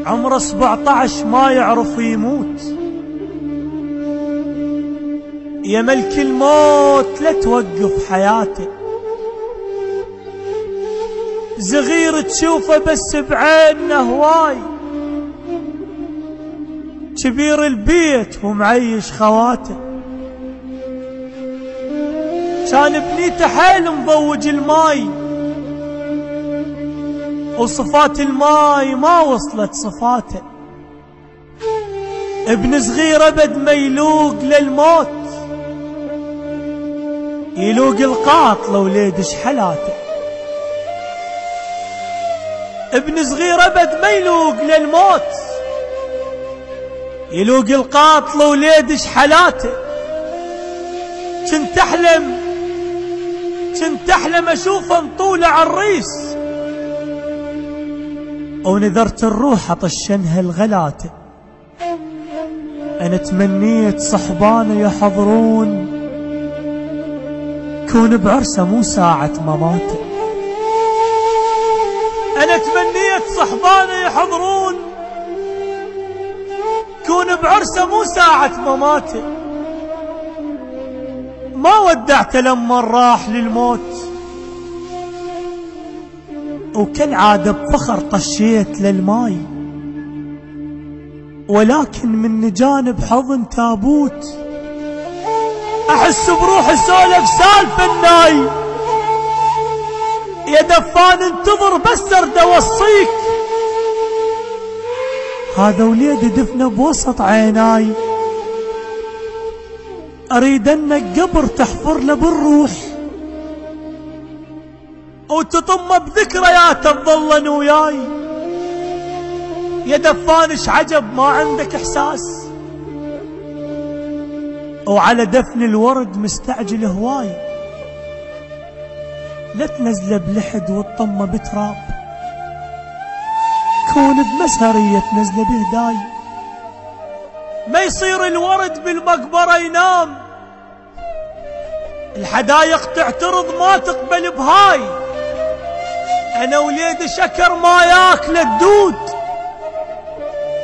عمره 17 ما يعرف يموت. يا ملك الموت لا توقف حياته، صغير تشوفه بس بعينه هواي، كبير البيت ومعيش خواته. كان بنيته حيل مضوج الماي، وصفات الماي ما وصلت صفاته. ابن صغير ابد ما يلوق للموت، يلوق القاط لوليد شحلاته. ابن صغير ابد ما يلوق للموت، يلوق القاط لوليد شحلاته. كنت احلم اشوفه مطولة عالريس، ونذرت الروح اطشنها الغلاته. انا تمنيت صحبانه يحضرون، كون بعرسه مو ساعة مماته. انا تمنيت صحبانه يحضرون، كون بعرسه مو ساعة مماته. ما ودعته لما راح للموت، وكالعادة بفخر طشيت للماي، ولكن من جانب حضن تابوت احس بروحي سولف سالفة الناي. يا دفان انتظر بس ارد اوصيك، هذا وليدي دفنه بوسط عيناي. اريد انك قبر تحفر له بالروح، وتطمه بذكرياته تظلن وياي. يا دفانش عجب ما عندك احساس، وعلى دفن الورد مستعجل هواي. لا تنزله بلحد وتطمه بتراب، كون بمسهرية تنزله بهداي. ما يصير الورد بالمقبرة ينام، الحدايق تعترض ما تقبل بهاي. انا وليد شكر ما ياكل الدود،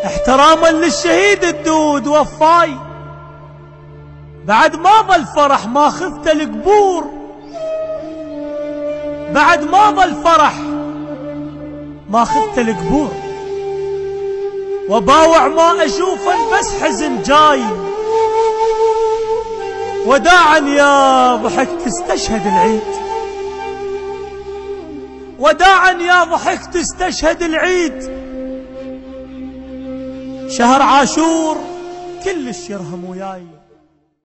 احتراما للشهيد الدود وفاي. بعد ما ظل فرح ما خفت القبور، بعد ما ظل فرح ما خفت القبور. وباوع ما اشوفه بس حزن جاي، وداعا يا ضحكت استشهد العيد، وداعا يا ضحكت استشهد العيد. شهر عاشور كلش يرهم وياي.